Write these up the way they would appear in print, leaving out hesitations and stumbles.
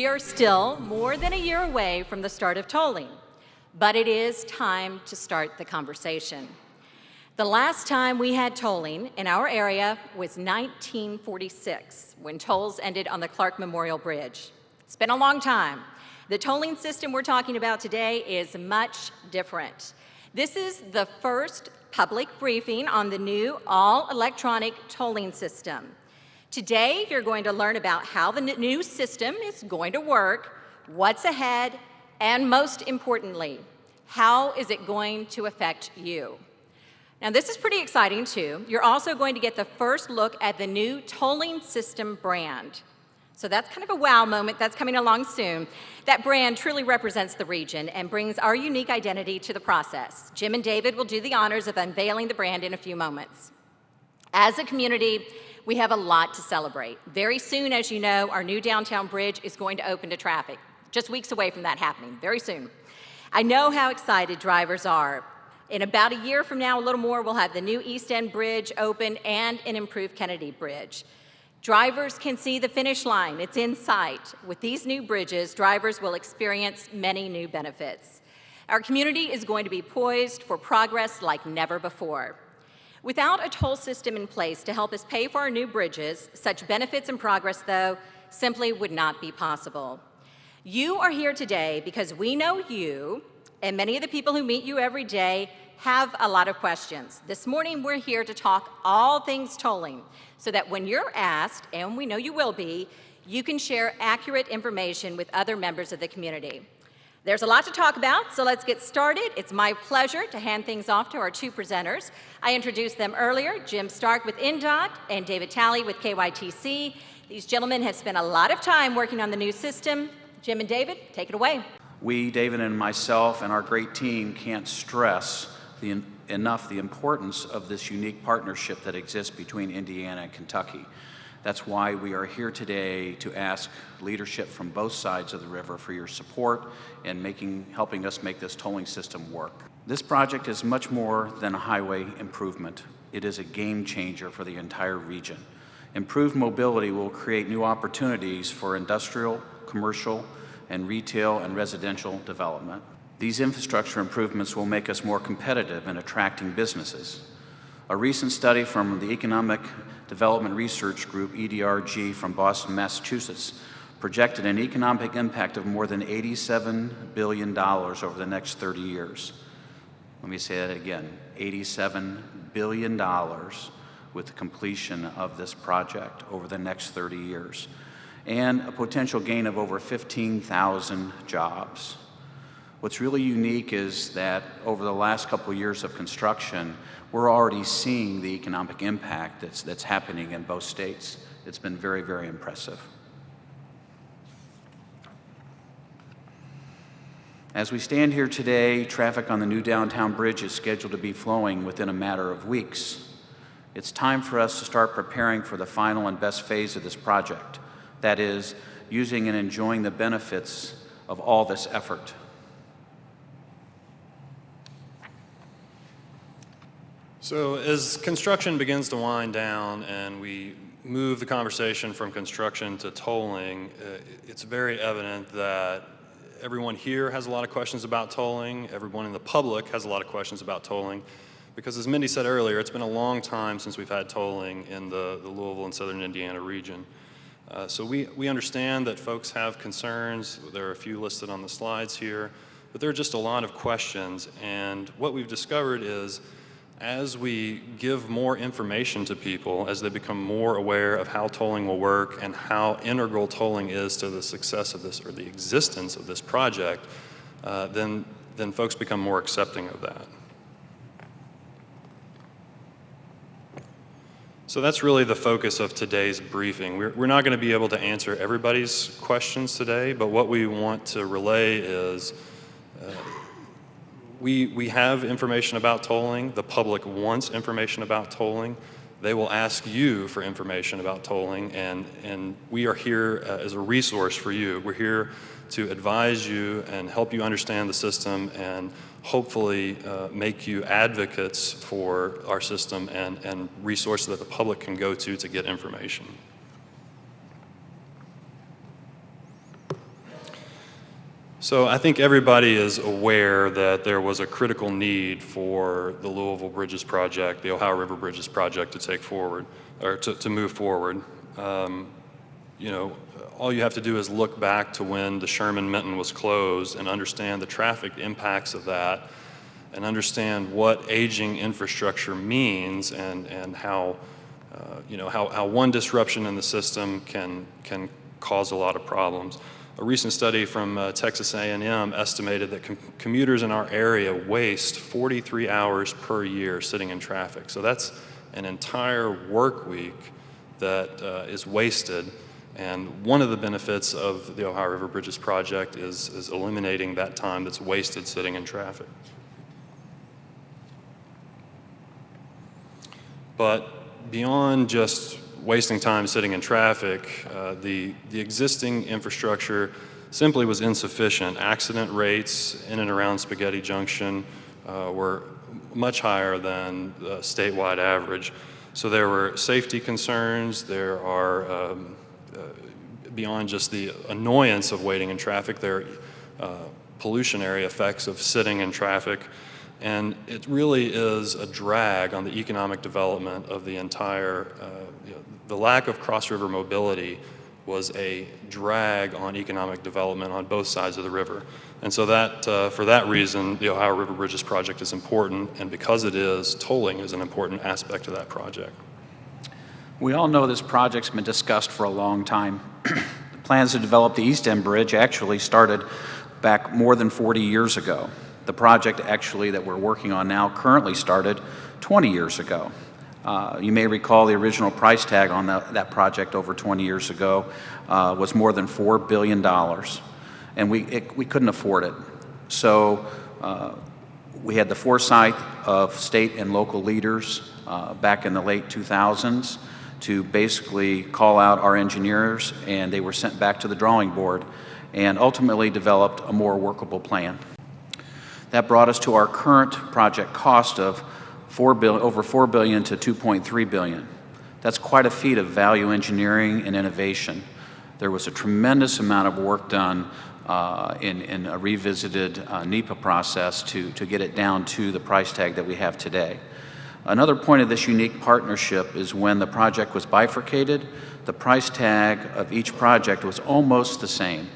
We are still more than a year away from the start of tolling, but it is time to start the conversation. The last time we had tolling in our area was 1946, when tolls ended on the Clark Memorial Bridge. It's been a long time. The tolling system we're talking about today is much different. This is the first public briefing on the new all-electronic tolling system. Today, you're going to learn about how the new system is going to work, what's ahead, and most importantly, how is it going to affect you? Now, this is pretty exciting, too. You're also going to get the first look at the new tolling system brand. So that's kind of a wow moment. That's coming along soon. That brand truly represents the region and brings our unique identity to the process. Jim and David will do the honors of unveiling the brand in a few moments. As a community, we have a lot to celebrate. Very soon, as you know, our new downtown bridge is going to open to traffic. Just weeks away from that happening, very soon. I know how excited drivers are. In about a year from now, a little more, we'll have the new East End Bridge open and an improved Kennedy Bridge. Drivers can see the finish line. It's in sight. With these new bridges, drivers will experience many new benefits. Our community is going to be poised for progress like never before. Without a toll system in place to help us pay for our new bridges, such benefits and progress, though, simply would not be possible. You are here today because we know you, and many of the people who meet you every day, have a lot of questions. This morning, we're here to talk all things tolling, so that when you're asked, and we know you will be, you can share accurate information with other members of the community. There's a lot to talk about, so let's get started. It's my pleasure to hand things off to our two presenters. I introduced them earlier, Jim Stark with INDOT and David Talley with KYTC. These gentlemen have spent a lot of time working on the new system. Jim and David, take it away. We, David and myself and our great team, can't stress enough the importance of this unique partnership that exists between Indiana and Kentucky. That's why we are here today to ask leadership from both sides of the river for your support in helping us make this tolling system work. This project is much more than a highway improvement. It is a game changer for the entire region. Improved mobility will create new opportunities for industrial, commercial, and retail and residential development. These infrastructure improvements will make us more competitive in attracting businesses. A recent study from the Economic Development Research Group, EDRG, from Boston, Massachusetts, projected an economic impact of more than $87 billion over the next 30 years. Let me say that again, $87 billion with the completion of this project over the next 30 years, and a potential gain of over 15,000 jobs. What's really unique is that over the last couple of years of construction, we're already seeing the economic impact that's happening in both states. It's been very, very impressive. As we stand here today, traffic on the new downtown bridge is scheduled to be flowing within a matter of weeks. It's time for us to start preparing for the final and best phase of this project. That is, using and enjoying the benefits of all this effort. So as construction begins to wind down and we move the conversation from construction to tolling, it's very evident that everyone here has a lot of questions about tolling, everyone in the public has a lot of questions about tolling, because as Mindy said earlier, it's been a long time since we've had tolling in the Louisville and Southern Indiana region. So we understand that folks have concerns. There are a few listed on the slides here, but there are just a lot of questions, and what we've discovered is as we give more information to people, as they become more aware of how tolling will work and how integral tolling is to the success of this or the existence of this project, then folks become more accepting of that. So that's really the focus of today's briefing. We're not going to be able to answer everybody's questions today, but what we want to relay is we have information about tolling. The public wants information about tolling. They will ask you for information about tolling, and we are here as a resource for you. We're here to advise you and help you understand the system and hopefully make you advocates for our system and resources that the public can go to get information. So I think everybody is aware that there was a critical need for the Louisville Bridges Project, the Ohio River Bridges Project to take forward, or to move forward. You know, all you have to do is look back to when the Sherman-Minton was closed and understand the traffic impacts of that, and understand what aging infrastructure means, and how, you know, how one disruption in the system can cause a lot of problems. A recent study from Texas A&M estimated that commuters in our area waste 43 hours per year sitting in traffic. So that's an entire work week that is wasted. And one of the benefits of the Ohio River Bridges Project is eliminating that time that's wasted sitting in traffic. But beyond just wasting time sitting in traffic, the existing infrastructure simply was insufficient. Accident rates in and around Spaghetti Junction were much higher than the statewide average. So there were safety concerns. There are, beyond just the annoyance of waiting in traffic, there are pollutionary effects of sitting in traffic. And it really is a drag on the economic development of the entire, you know, the lack of cross-river mobility was a drag on economic development on both sides of the river. And so that, for that reason, the Ohio River Bridges Project is important, and because it is, tolling is an important aspect of that project. We all know this project's been discussed for a long time. The plans to develop the East End Bridge actually started back more than 40 years ago. The project actually that we're working on now currently started 20 years ago. You may recall the original price tag on that project over 20 years ago was more than $4 billion, and we couldn't afford it. So we had the foresight of state and local leaders back in the late 2000s to basically call out our engineers, and they were sent back to the drawing board and ultimately developed a more workable plan. That brought us to our current project cost of over $4 billion to $2.3 billion. That's quite a feat of value engineering and innovation. There was a tremendous amount of work done in a revisited NEPA process to get it down to the price tag that we have today. Another point of this unique partnership is when the project was bifurcated, the price tag of each project was almost the same.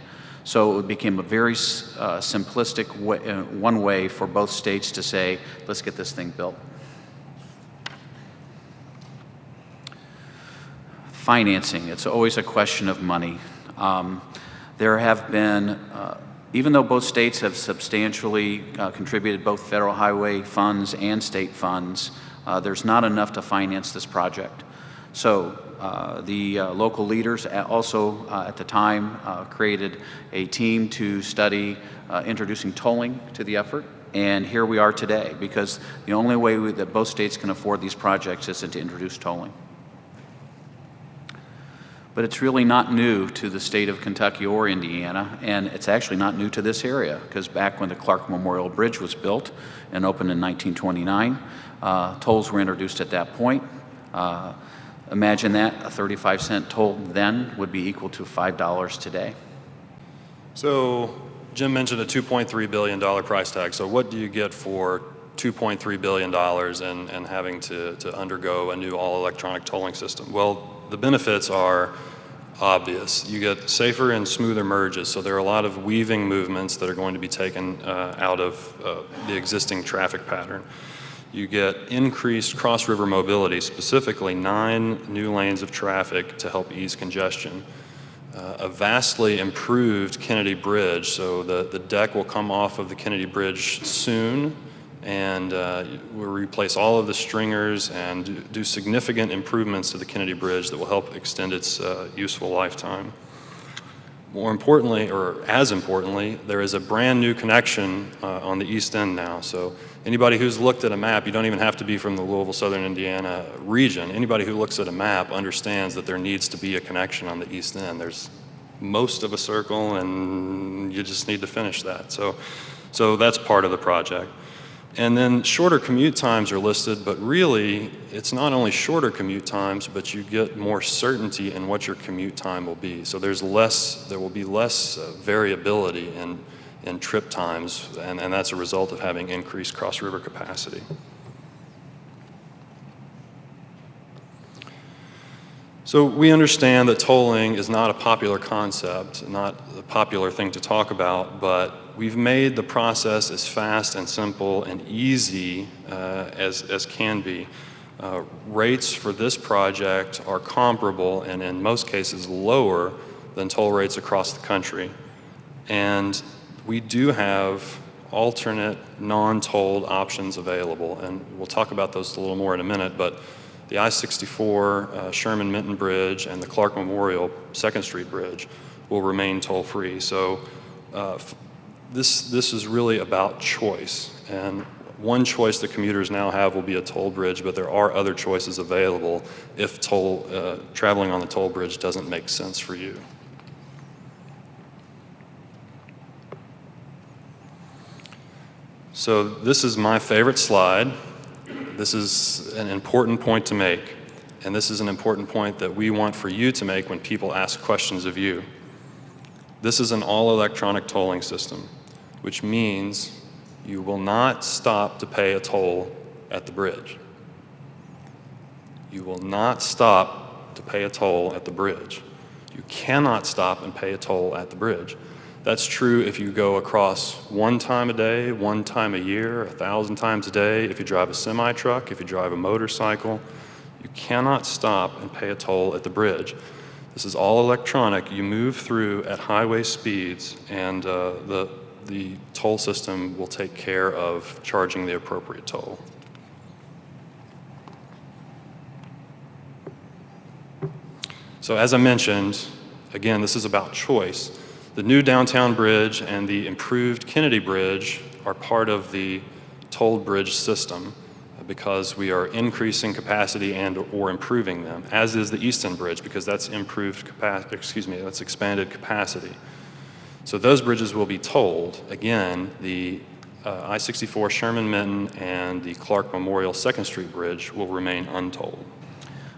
So it became a very simplistic one way for both states to say, let's get this thing built. Financing, it's always a question of money. There have been, even though both states have substantially contributed both federal highway funds and state funds, there's not enough to finance this project. So the local leaders also at the time created a team to study introducing tolling to the effort, and here we are today, because the only way that both states can afford these projects is to introduce tolling. But it's really not new to the state of Kentucky or Indiana, and it's actually not new to this area, because back when the Clark Memorial Bridge was built and opened in 1929, tolls were introduced at that point. Imagine that, a 35-cent toll then would be equal to $5 today. So Jim mentioned a $2.3 billion price tag. So what do you get for $2.3 billion and having to undergo a new all-electronic tolling system? Well, the benefits are obvious. You get safer and smoother merges, so there are a lot of weaving movements that are going to be taken out of the existing traffic pattern. You get increased cross-river mobility, specifically 9 new lanes of traffic to help ease congestion. A vastly improved Kennedy Bridge, so the deck will come off of the Kennedy Bridge soon, and we'll replace all of the stringers and do significant improvements to the Kennedy Bridge that will help extend its useful lifetime. More importantly, or as importantly, there is a brand new connection on the East End now. So anybody who's looked at a map, you don't even have to be from the Louisville, Southern Indiana region. Anybody who looks at a map understands that there needs to be a connection on the East End. There's most of a circle, and you just need to finish that. So that's part of the project. And then shorter commute times are listed, but really it's not only shorter commute times, but you get more certainty in what your commute time will be. So there will be less variability in trip times, and that's a result of having increased cross-river capacity. So we understand that tolling is not a popular concept, not a popular thing to talk about, but we've made the process as fast and simple and easy as can be. Rates for this project are comparable and in most cases lower than toll rates across the country. And we do have alternate non-tolled options available, and we'll talk about those a little more in a minute, but the I-64 Sherman-Minton Bridge and the Clark Memorial 2nd Street Bridge will remain toll-free. So this is really about choice. And one choice that commuters now have will be a toll bridge, but there are other choices available if traveling on the toll bridge doesn't make sense for you. So this is my favorite slide. This is an important point to make, and this is an important point that we want for you to make when people ask questions of you. This is an all-electronic tolling system, which means you will not stop to pay a toll at the bridge. You will not stop to pay a toll at the bridge. You cannot stop and pay a toll at the bridge. That's true if you go across one time a day, one time a year, 1,000 times a day, if you drive a semi-truck, if you drive a motorcycle. You cannot stop and pay a toll at the bridge. This is all electronic. You move through at highway speeds, and the toll system will take care of charging the appropriate toll. So as I mentioned, again, this is about choice. The new downtown bridge and the improved Kennedy Bridge are part of the tolled bridge system because we are increasing capacity or improving them, as is the Easton Bridge, because that's that's expanded capacity. So those bridges will be tolled. Again, the I-64 Sherman-Minton and the Clark Memorial 2nd Street Bridge will remain untolled.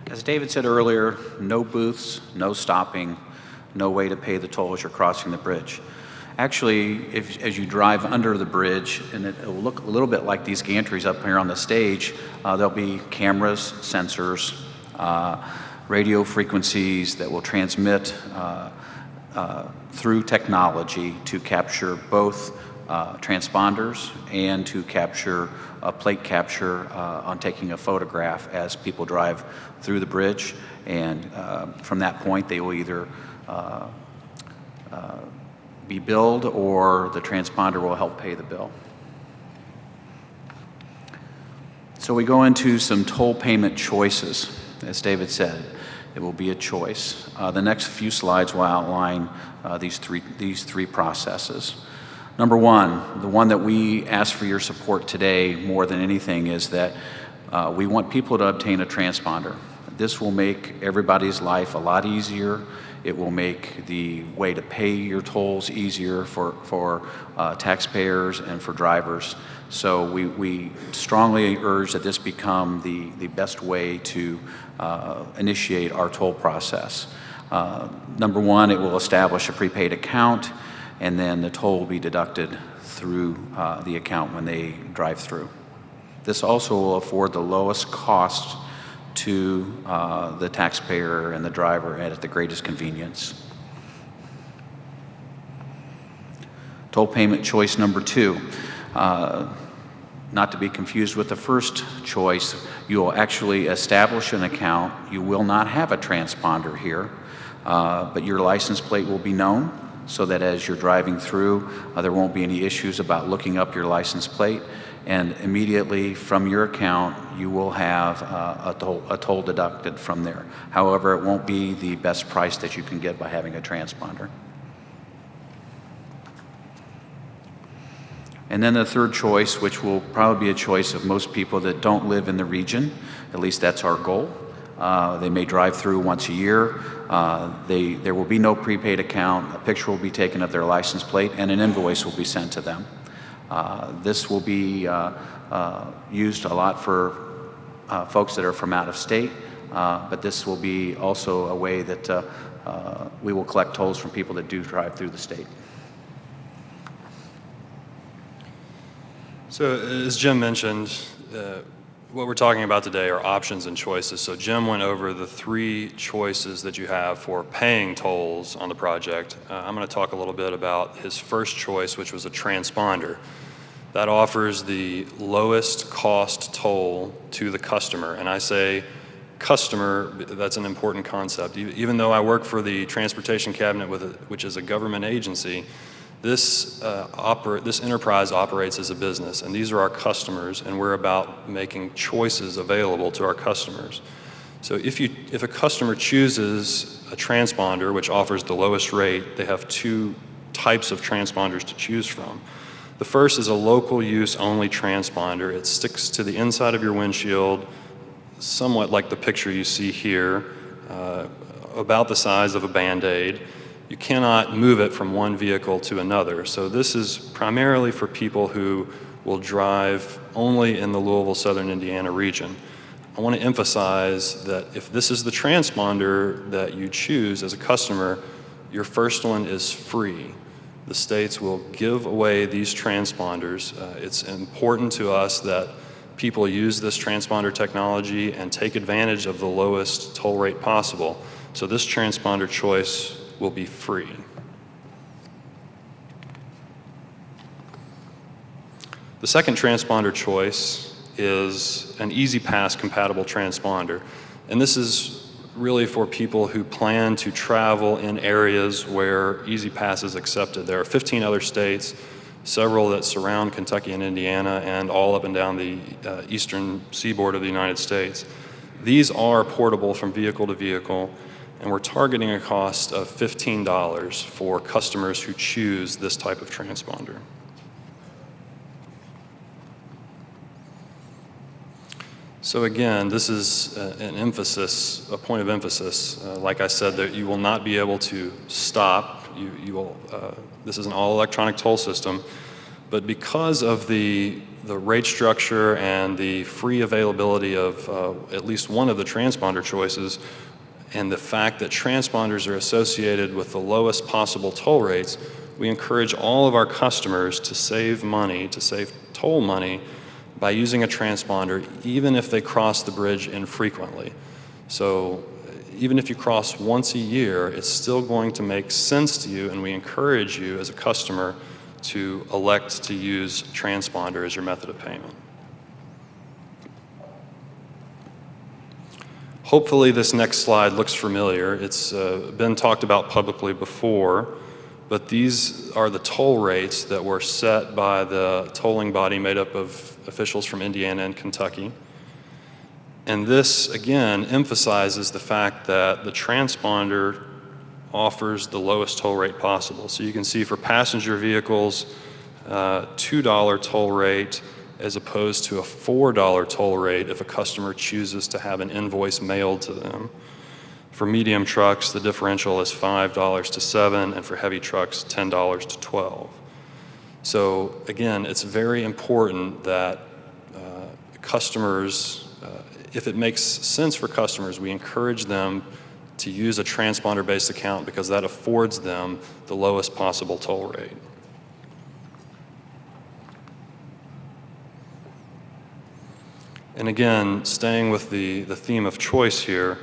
As David said earlier, no booths, no stopping, no way to pay the toll as you're crossing the bridge. Actually, as you drive under the bridge, and it will look a little bit like these gantries up here on the stage, there'll be cameras, sensors, radio frequencies that will transmit through technology to capture both transponders and to capture plate capture on taking a photograph as people drive through the bridge. And from that point, they will either be billed or the transponder will help pay the bill. So we go into some toll payment choices. As David said, it will be a choice. The next few slides will outline these three processes. Number one, the one that we ask for your support today more than anything is that we want people to obtain a transponder. This will make everybody's life a lot easier. It will make the way to pay your tolls easier for taxpayers and for drivers. So we strongly urge that this become the best way to initiate our toll process. Number one, it will establish a prepaid account, and then the toll will be deducted through the account when they drive through. This also will afford the lowest cost to the taxpayer and the driver at the greatest convenience. Toll payment choice number two. Not to be confused with the first choice, you will actually establish an account. You will not have a transponder here, but your license plate will be known so that as you're driving through, there won't be any issues about looking up your license plate. And immediately from your account, you will have a toll deducted from there. However, it won't be the best price that you can get by having a transponder. And then the third choice, which will probably be a choice of most people that don't live in the region, at least that's our goal. They may drive through once a year. There will be no prepaid account. A picture will be taken of their license plate, and an invoice will be sent to them. This will be used a lot for folks that are from out of state, but this will be also a way that we will collect tolls from people that do drive through the state. So as Jim mentioned, what we're talking about today are options and choices. So Jim went over the 3 choices that you have for paying tolls on the project. I'm going to talk a little bit about his first choice, which was a transponder. That offers the lowest cost toll to the customer. And I say customer, that's an important concept. Even though I work for the Transportation Cabinet, which is a government agency, this enterprise operates as a business, and these are our customers, and we're about making choices available to our customers. So if a customer chooses a transponder, which offers the lowest rate, they have 2 types of transponders to choose from. The first is a local use only transponder. It sticks to the inside of your windshield, somewhat like the picture you see here, about the size of a Band-Aid. You cannot move it from one vehicle to another. So this is primarily for people who will drive only in the Louisville, Southern Indiana region. I want to emphasize that if this is the transponder that you choose as a customer, your first one is free. The states will give away these transponders. It's important to us that people use this transponder technology and take advantage of the lowest toll rate possible. So this transponder choice will be free. The second transponder choice is an E-ZPass compatible transponder. And this is really for people who plan to travel in areas where E-ZPass is accepted. There are 15 other states, several that surround Kentucky and Indiana, and all up and down the eastern seaboard of the United States. These are portable from vehicle to vehicle, and we're targeting a cost of $15 for customers who choose this type of transponder. So again, this is a point of emphasis. Like I said, that you will not be able to stop. This is an all-electronic toll system, but because of the rate structure and the free availability of at least one of the transponder choices, and the fact that transponders are associated with the lowest possible toll rates, we encourage all of our customers to save money, to save toll money, by using a transponder, even if they cross the bridge infrequently. So even if you cross once a year, it's still going to make sense to you, and we encourage you as a customer to elect to use transponder as your method of payment. Hopefully this next slide looks familiar. It's been talked about publicly before, but these are the toll rates that were set by the tolling body made up of officials from Indiana and Kentucky. And this, again, emphasizes the fact that the transponder offers the lowest toll rate possible. So you can see for passenger vehicles, $2 toll rate, as opposed to a $4 toll rate if a customer chooses to have an invoice mailed to them. For medium trucks, the differential is $5 to $7, and for heavy trucks, $10 to $12. So again, it's very important that customers, if it makes sense for customers, we encourage them to use a transponder-based account because that affords them the lowest possible toll rate. And again, staying with the theme of choice here,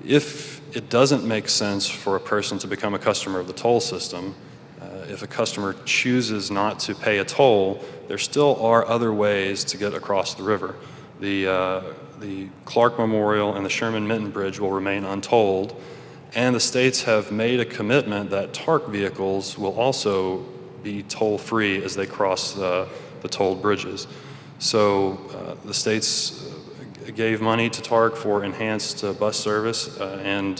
if it doesn't make sense for a person to become a customer of the toll system, if a customer chooses not to pay a toll, there still are other ways to get across the river. The Clark Memorial and the Sherman-Minton Bridge will remain untolled, and the states have made a commitment that TARC vehicles will also be toll-free as they cross the tolled bridges. So the states gave money to TARC for enhanced bus service, and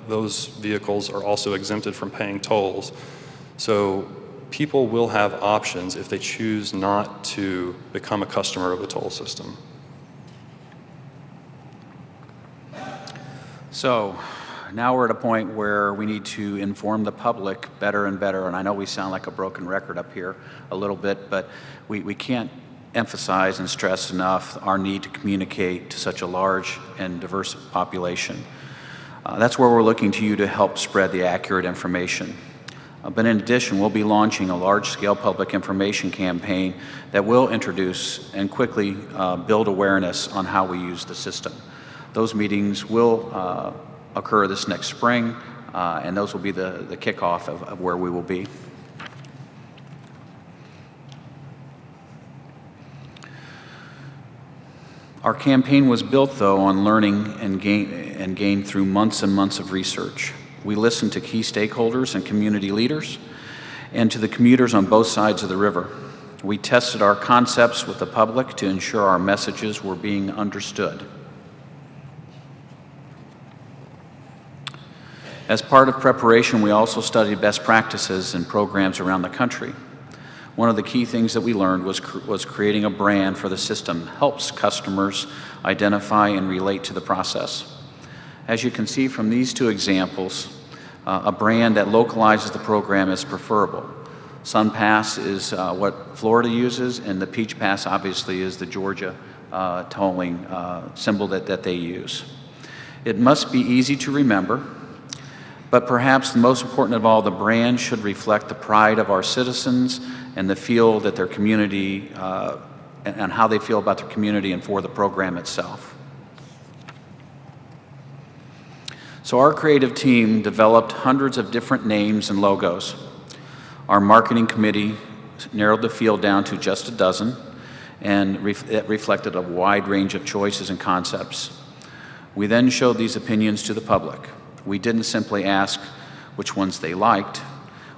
those vehicles are also exempted from paying tolls. So people will have options if they choose not to become a customer of the toll system. So now we're at a point where we need to inform the public better and better, and I know we sound like a broken record up here a little bit, but we can't emphasize and stress enough our need to communicate to such a large and diverse population. That's where we're looking to you to help spread the accurate information. But in addition, we'll be launching a large-scale public information campaign that will introduce and quickly build awareness on how we use the system. Those meetings will occur this next spring, and those will be the kickoff of where we will be. Our campaign was built, though, on learning and gained through months and months of research. We listened to key stakeholders and community leaders and to the commuters on both sides of the river. We tested our concepts with the public to ensure our messages were being understood. As part of preparation, we also studied best practices and programs around the country. One of the key things that we learned was creating a brand for the system helps customers identify and relate to the process. As you can see from these two examples, a brand that localizes the program is preferable. SunPass is what Florida uses, and the Peach Pass obviously is the Georgia tolling symbol that they use. It must be easy to remember, but perhaps the most important of all, the brand should reflect the pride of our citizens and the feel that their community, and how they feel about their community and for the program itself. So our creative team developed hundreds of different names and logos. Our marketing committee narrowed the field down to just a dozen, and it reflected a wide range of choices and concepts. We then showed these opinions to the public. We didn't simply ask which ones they liked.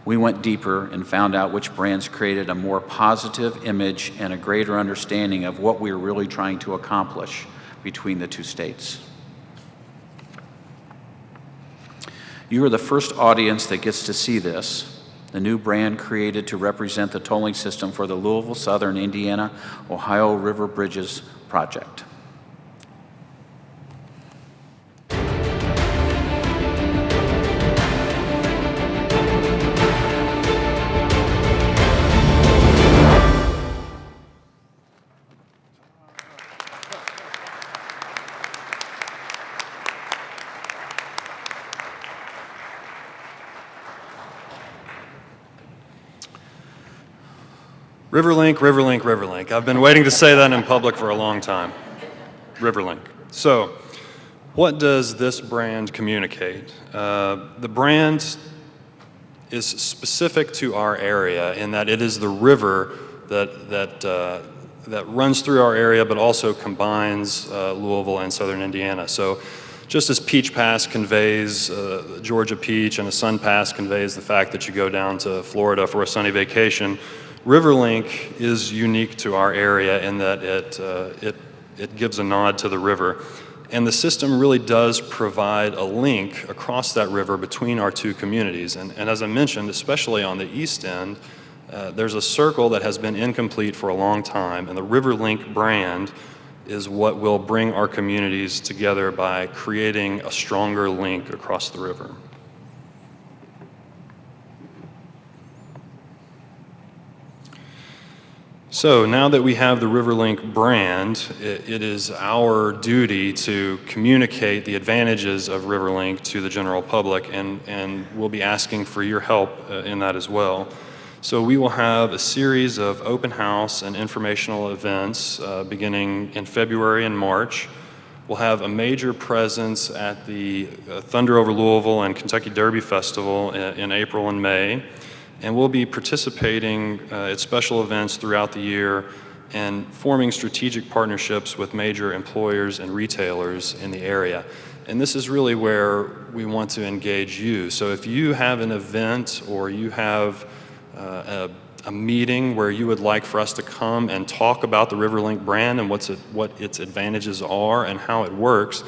We went deeper and found out which brands created a more positive image and a greater understanding of what we were really trying to accomplish between the two states. You are the first audience that gets to see this, the new brand created to represent the tolling system for the Louisville, Southern Indiana, Ohio River Bridges project. Riverlink, Riverlink, Riverlink. I've been waiting to say that in public for a long time. Riverlink. So, what does this brand communicate? The brand is specific to our area in that it is the river that runs through our area, but also combines Louisville and Southern Indiana. So, just as Peach Pass conveys Georgia peach, and a Sun Pass conveys the fact that you go down to Florida for a sunny vacation, Riverlink is unique to our area in that it gives a nod to the river. And the system really does provide a link across that river between our two communities. And as I mentioned, especially on the east end, there's a circle that has been incomplete for a long time, and the Riverlink brand is what will bring our communities together by creating a stronger link across the river. So now that we have the Riverlink brand, it is our duty to communicate the advantages of Riverlink to the general public, and we'll be asking for your help in that as well. So we will have a series of open house and informational events beginning in February and March. We'll have a major presence at the Thunder Over Louisville and Kentucky Derby Festival in April and May. And we'll be participating at special events throughout the year and forming strategic partnerships with major employers and retailers in the area. And this is really where we want to engage you. So if you have an event or you have a meeting where you would like for us to come and talk about the Riverlink brand and what its advantages are and how it works,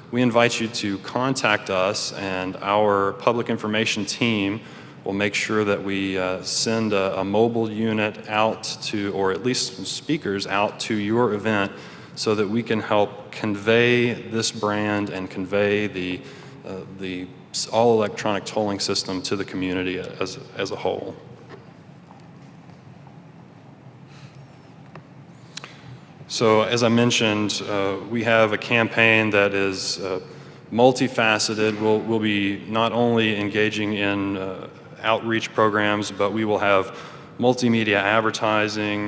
we invite you to contact us, and our public information team will make sure that we send a mobile unit out to, or at least some speakers out to your event, so that we can help convey this brand and convey the all-electronic tolling system to the community as a whole. So as I mentioned, we have a campaign that is multifaceted. We'll be not only engaging in outreach programs, but we will have multimedia advertising.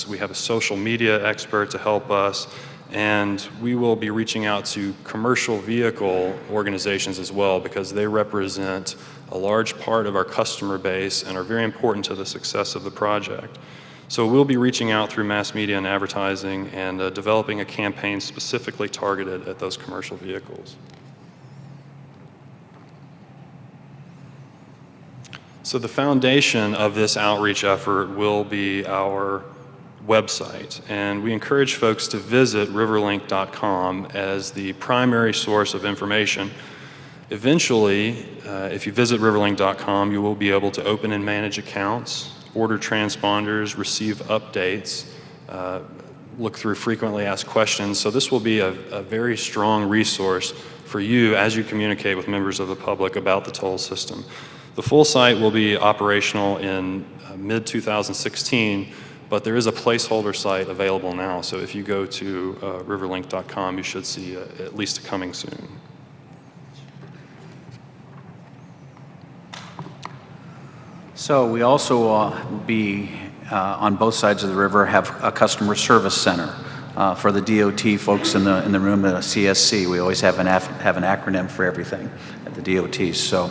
We have a social media expert to help us, and we will be reaching out to commercial vehicle organizations as well, because they represent a large part of our customer base and are very important to the success of the project. So we'll be reaching out through mass media and advertising and developing a campaign specifically targeted at those commercial vehicles. So the foundation of this outreach effort will be our website, and we encourage folks to visit riverlink.com as the primary source of information. Eventually, if you visit riverlink.com, you will be able to open and manage accounts, order transponders, receive updates, look through frequently asked questions. So this will be a very strong resource for you as you communicate with members of the public about the toll system. The full site will be operational in mid-2016, but there is a placeholder site available now. So if you go to riverlink.com, you should see at least a coming soon. So we also will be on both sides of the river have a customer service center for the DOT folks in the room at CSC. We always have an acronym for everything at the DOT. So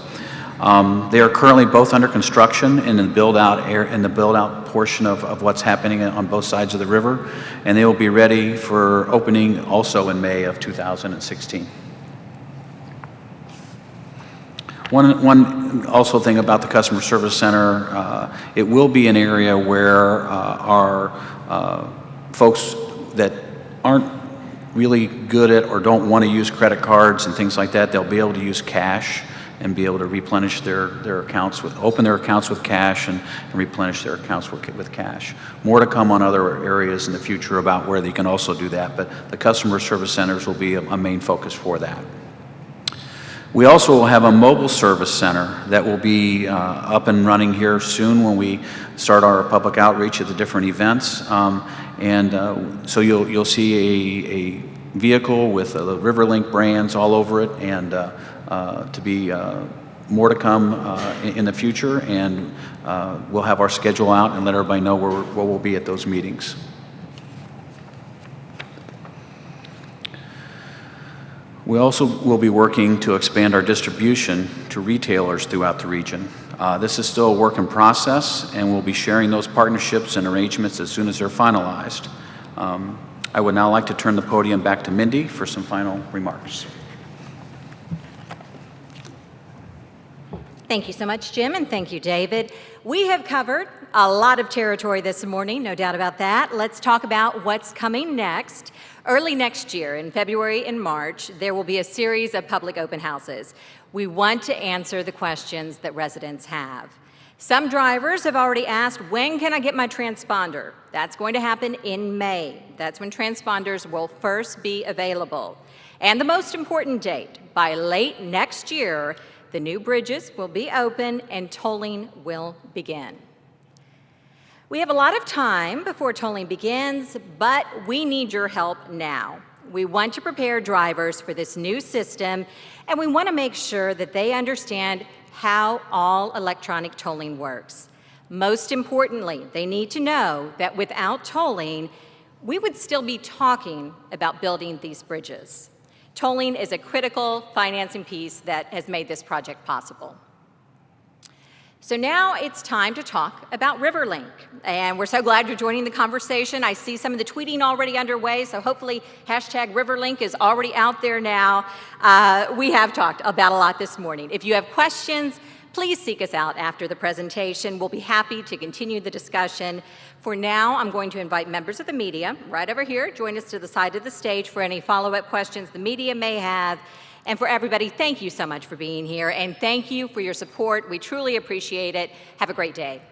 they are currently both under construction in the build-out portion of what's happening on both sides of the river, and they will be ready for opening also in May of 2016. One also thing about the Customer Service Center, it will be an area where our folks that aren't really good at or don't want to use credit cards and things like that, they'll be able to use cash and be able to replenish their accounts open their accounts with cash and replenish their accounts with cash. More to come on other areas in the future about where they can also do that, but the Customer Service Centers will be a main focus for that. We also will have a mobile service center that will be up and running here soon when we start our public outreach at the different events. So you'll see a vehicle with the River Link brands all over it, and to be more to come in the future, and we'll have our schedule out and let everybody know where we'll be at those meetings. We also will be working to expand our distribution to retailers throughout the region. This is still a work in process, and we'll be sharing those partnerships and arrangements as soon as they're finalized. I would now like to turn the podium back to Mindy for some final remarks. Thank you so much, Jim, and thank you, David. We have covered a lot of territory this morning, no doubt about that. Let's talk about what's coming next. Early next year, in February and March, there will be a series of public open houses. We want to answer the questions that residents have. Some drivers have already asked, when can I get my transponder? That's going to happen in May. That's when transponders will first be available. And the most important date, by late next year, the new bridges will be open and tolling will begin. We have a lot of time before tolling begins, but we need your help now. We want to prepare drivers for this new system, and we want to make sure that they understand how all electronic tolling works. Most importantly, they need to know that without tolling, we would still be talking about building these bridges. Tolling is a critical financing piece that has made this project possible. So now it's time to talk about Riverlink, and we're so glad you're joining the conversation. I see some of the tweeting already underway, so hopefully hashtag Riverlink is already out there now. We have talked about a lot this morning. If you have questions, please seek us out after the presentation. We'll be happy to continue the discussion. For now, I'm going to invite members of the media right over here. Join us to the side of the stage for any follow-up questions the media may have. And for everybody, thank you so much for being here, and thank you for your support. We truly appreciate it. Have a great day.